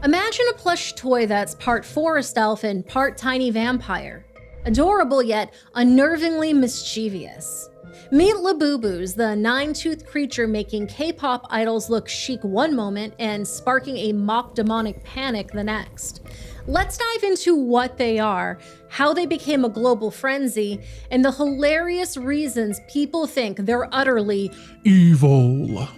Imagine a plush toy that's part forest elf and part tiny vampire. Adorable yet unnervingly mischievous. Meet Labubus, the nine-toothed creature making K-pop idols look chic one moment and sparking a mock demonic panic the next. Let's dive into what they are, how they became a global frenzy, and the hilarious reasons people think they're utterly evil.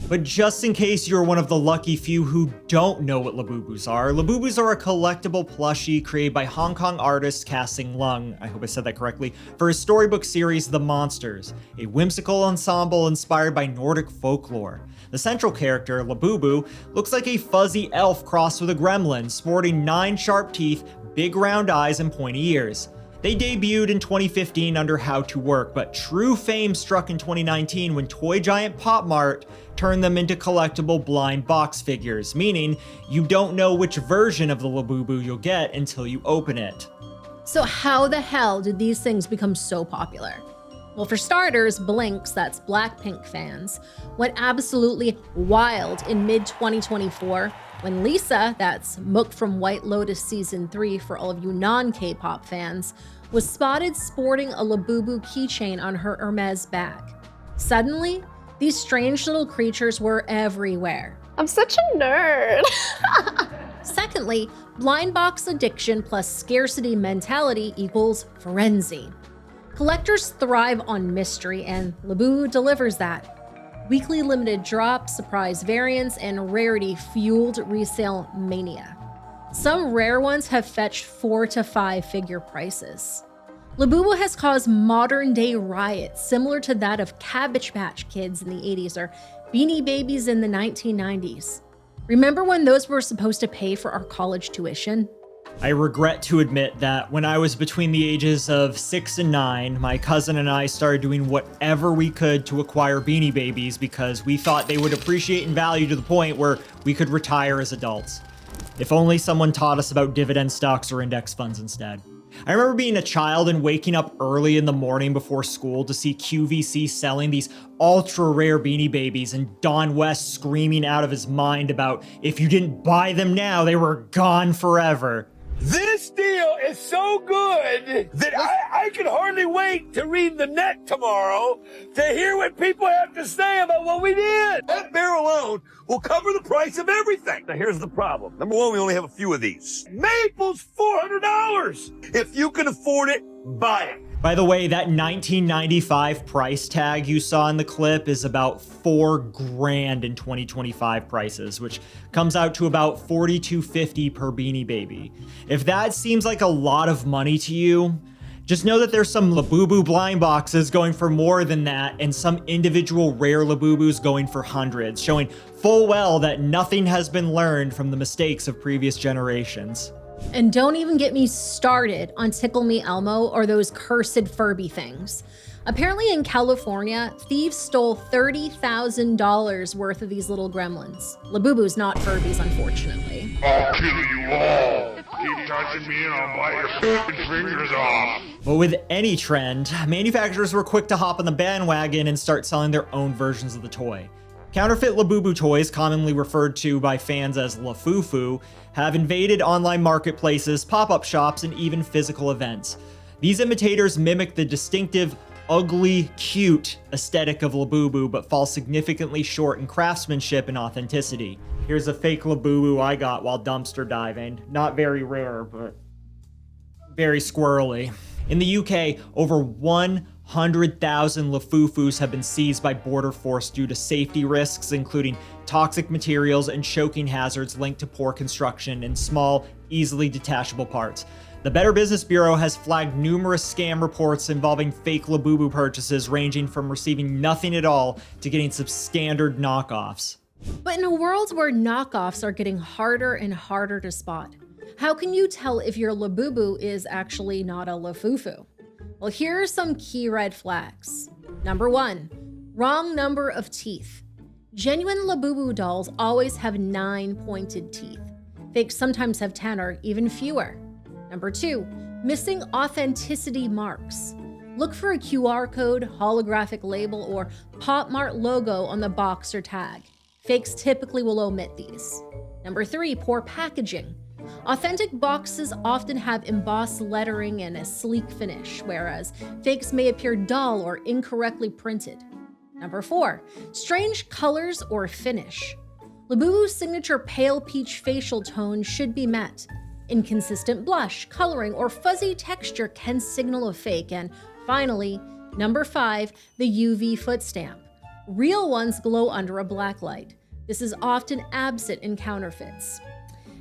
But just in case you're one of the lucky few who don't know what Labubus are a collectible plushie created by Hong Kong artist Casting Lung, I hope I said that correctly, for his storybook series The Monsters, a whimsical ensemble inspired by Nordic folklore. The central character, Labubu, looks like a fuzzy elf crossed with a gremlin, sporting 9 sharp teeth, big round eyes, and pointy ears. They debuted in 2015 under How to Work, but true fame struck in 2019 when toy giant Pop Mart turned them into collectible blind box figures, meaning you don't know which version of the Labubu you'll get until you open it. So how the hell did these things become so popular? Well, for starters, Blinks, that's Blackpink fans, went absolutely wild in mid-2024 when Lisa, that's Mook from White Lotus Season 3 for all of you non-K-pop fans, was spotted sporting a Labubu keychain on her Hermes bag. Suddenly, these strange little creatures were everywhere. I'm such a nerd. Secondly, blind box addiction plus scarcity mentality equals frenzy. Collectors thrive on mystery, and Labubu delivers that. Weekly limited drops, surprise variants, and rarity-fueled resale mania. Some rare ones have fetched 4 to 5 figure prices. Labubu has caused modern-day riots similar to that of Cabbage Patch Kids in the 80s or Beanie Babies in the 1990s. Remember when those were supposed to pay for our college tuition? I regret to admit that when I was between the ages of 6 and 9, my cousin and I started doing whatever we could to acquire Beanie Babies because we thought they would appreciate in value to the point where we could retire as adults. If only someone taught us about dividend stocks or index funds instead. I remember being a child and waking up early in the morning before school to see QVC selling these ultra rare Beanie Babies and Don West screaming out of his mind about if you didn't buy them now, they were gone forever. This deal is so good that I can hardly wait to read the net tomorrow to hear what people have to say about what we did. That bear alone will cover the price of everything. Now here's the problem. Number one, we only have a few of these. Maple's $400. If you can afford it, buy it. By the way, that 1995 price tag you saw in the clip is about $4,000 in 2025 prices, which comes out to about $4,250 per Beanie Baby. If that seems like a lot of money to you, just know that there's some Labubu blind boxes going for more than that and some individual rare Labubus going for hundreds, showing full well that nothing has been learned from the mistakes of previous generations. And don't even get me started on Tickle Me Elmo or those cursed Furby things. Apparently in California, thieves stole $30,000 worth of these little gremlins. Labubus, not Furbies, unfortunately. I'll kill you all. Keep touching me and I'll bite your f***ing fingers off. But with any trend, manufacturers were quick to hop on the bandwagon and start selling their own versions of the toy. Counterfeit Labubu toys, commonly referred to by fans as Lafufu, have invaded online marketplaces, pop-up shops, and even physical events. These imitators mimic the distinctive, ugly, cute aesthetic of Labubu, but fall significantly short in craftsmanship and authenticity. Here's a fake Labubu I got while dumpster diving. Not very rare, but very squirrely. In the UK, over 100,000 Lafufus have been seized by Border Force due to safety risks, including toxic materials and choking hazards linked to poor construction and small, easily detachable parts. The Better Business Bureau has flagged numerous scam reports involving fake Labubu purchases, ranging from receiving nothing at all to getting substandard knockoffs. But in a world where knockoffs are getting harder and harder to spot, how can you tell if your Labubu is actually not a Lafufu? Well, here are some key red flags. Number 1, wrong number of teeth. Genuine Labubu dolls always have 9 pointed teeth. Fakes sometimes have 10 or even fewer. Number 2, missing authenticity marks. Look for a QR code, holographic label, or Pop Mart logo on the box or tag. Fakes typically will omit these. Number 3, poor packaging. Authentic boxes often have embossed lettering and a sleek finish, whereas fakes may appear dull or incorrectly printed. Number 4, strange colors or finish. Labubu's signature pale peach facial tone should be met. Inconsistent blush, coloring, or fuzzy texture can signal a fake. And finally, number 5, the UV foot stamp. Real ones glow under a black light. This is often absent in counterfeits.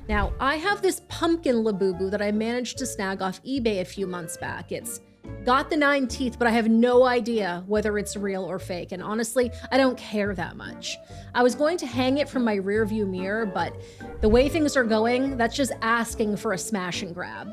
Now, I have this pumpkin Labubu that I managed to snag off eBay a few months back. It's got the 9 teeth, but I have no idea whether it's real or fake, and honestly, I don't care that much. I was going to hang it from my rearview mirror, but the way things are going, that's just asking for a smash and grab.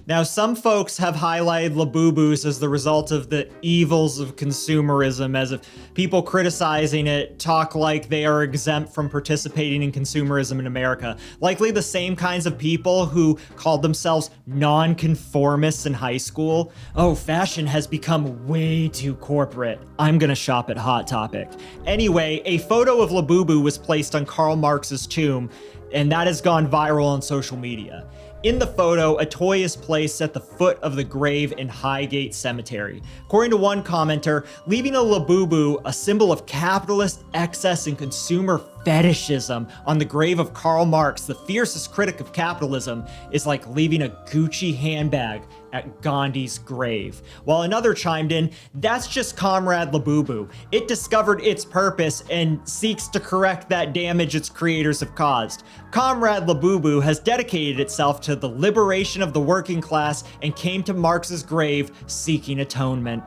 Now, some folks have highlighted Labubus as the result of the evils of consumerism, as if people criticizing it talk like they are exempt from participating in consumerism in America. Likely the same kinds of people who called themselves non-conformists in high school. Oh, fashion has become way too corporate. I'm gonna shop at Hot Topic. Anyway, a photo of Labubu was placed on Karl Marx's tomb, and that has gone viral on social media. In the photo, a toy is placed at the foot of the grave in Highgate Cemetery. According to one commenter, leaving a Labubu, a symbol of capitalist excess and consumer fetishism, on the grave of Karl Marx, the fiercest critic of capitalism, is like leaving a Gucci handbag at Gandhi's grave. While another chimed in, that's just Comrade Labubu. It discovered its purpose and seeks to correct that damage its creators have caused. Comrade Labubu has dedicated itself to the liberation of the working class and came to Marx's grave seeking atonement.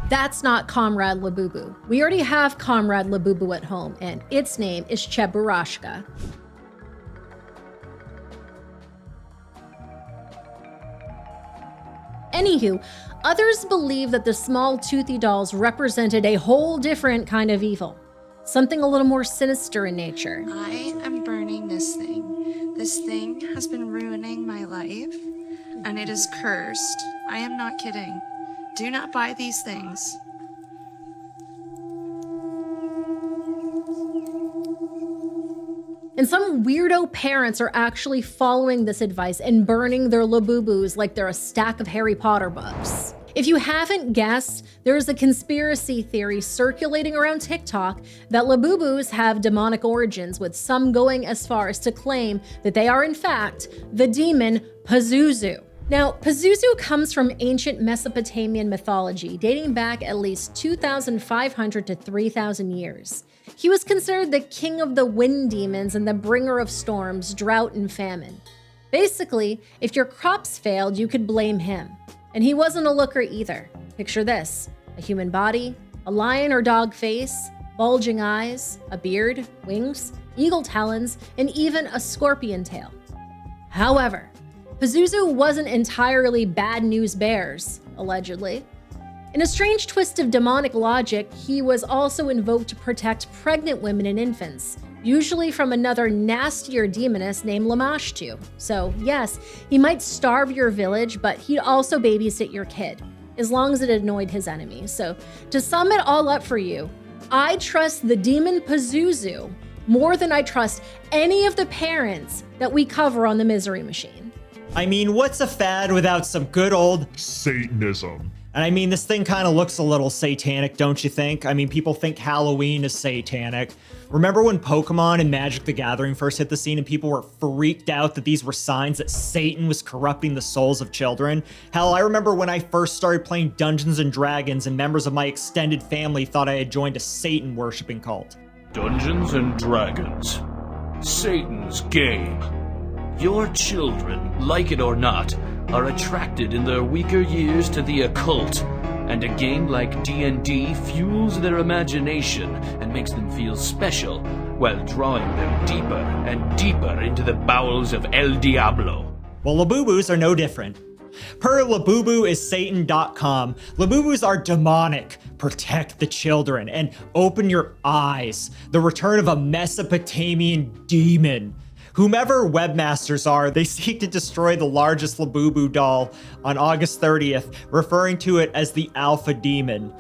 That's not Comrade Labubu. We already have Comrade Labubu at home, and its name is Cheburashka. Anywho, others believe that the small toothy dolls represented a whole different kind of evil. Something a little more sinister in nature. I am burning this thing. This thing has been ruining my life, and it is cursed. I am not kidding. Do not buy these things. And some weirdo parents are actually following this advice and burning their Labubus like they're a stack of Harry Potter books. If you haven't guessed, there's a conspiracy theory circulating around TikTok that Labubus have demonic origins, with some going as far as to claim that they are in fact the demon Pazuzu. Now, Pazuzu comes from ancient Mesopotamian mythology, dating back at least 2,500 to 3,000 years. He was considered the king of the wind demons and the bringer of storms, drought, and famine. Basically, if your crops failed, you could blame him. And he wasn't a looker either. Picture this: a human body, a lion or dog face, bulging eyes, a beard, wings, eagle talons, and even a scorpion tail. However, Pazuzu wasn't entirely bad news bears, allegedly. In a strange twist of demonic logic, he was also invoked to protect pregnant women and infants, usually from another nastier demoness named Lamashtu. So yes, he might starve your village, but he'd also babysit your kid, as long as it annoyed his enemies. So to sum it all up for you, I trust the demon Pazuzu more than I trust any of the parents that we cover on the Misery Machine. I mean, what's a fad without some good old Satanism. And I mean, this thing kind of looks a little satanic, don't you think? I mean, people think Halloween is satanic. Remember when Pokemon and Magic the Gathering first hit the scene and people were freaked out that these were signs that Satan was corrupting the souls of children? Hell, I remember when I first started playing Dungeons and Dragons and members of my extended family thought I had joined a Satan worshipping cult. Dungeons and Dragons. Satan's game. Your children, like it or not, are attracted in their weaker years to the occult, and a game like D&D fuels their imagination and makes them feel special, while drawing them deeper and deeper into the bowels of El Diablo. Well, Labubus are no different. Per LabubuIsSatan.com, Labubus are demonic, protect the children, and open your eyes. The return of a Mesopotamian demon. Whomever webmasters are, they seek to destroy the largest Labubu doll on August 30th, referring to it as the Alpha Demon.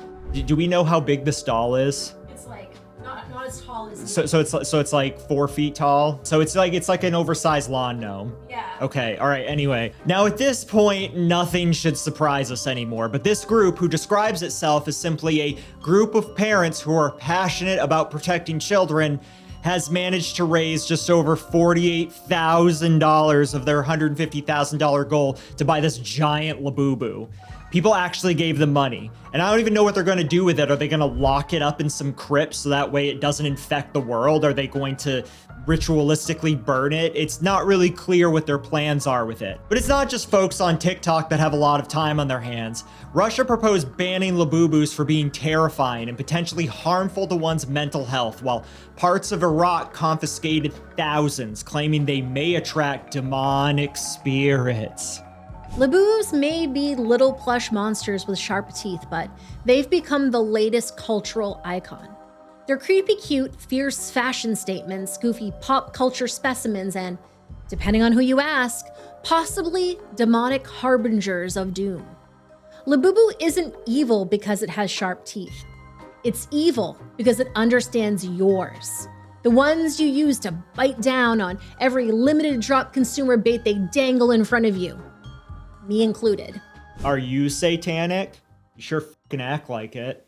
Do we know how big this doll is? It's like, not as tall as So it's like 4 feet tall. So it's like an oversized lawn gnome. Yeah. Okay, all right, anyway. Now at this point, nothing should surprise us anymore, but this group, who describes itself as simply a group of parents who are passionate about protecting children, has managed to raise just over $48,000 of their $150,000 goal to buy this giant Labubu. People actually gave them money, and I don't even know what they're going to do with it. Are they going to lock it up in some crypt so that way it doesn't infect the world? Are they going to ritualistically burn it? It's not really clear what their plans are with it. But it's not just folks on TikTok that have a lot of time on their hands. Russia proposed banning Labubus for being terrifying and potentially harmful to one's mental health, while parts of Iraq confiscated thousands, claiming they may attract demonic spirits. Labubus may be little plush monsters with sharp teeth, but they've become the latest cultural icon. They're creepy cute, fierce fashion statements, goofy pop culture specimens, and, depending on who you ask, possibly demonic harbingers of doom. Labubu isn't evil because it has sharp teeth. It's evil because it understands yours. The ones you use to bite down on every limited drop consumer bait they dangle in front of you. Me included. Are you satanic? You sure fucking act like it.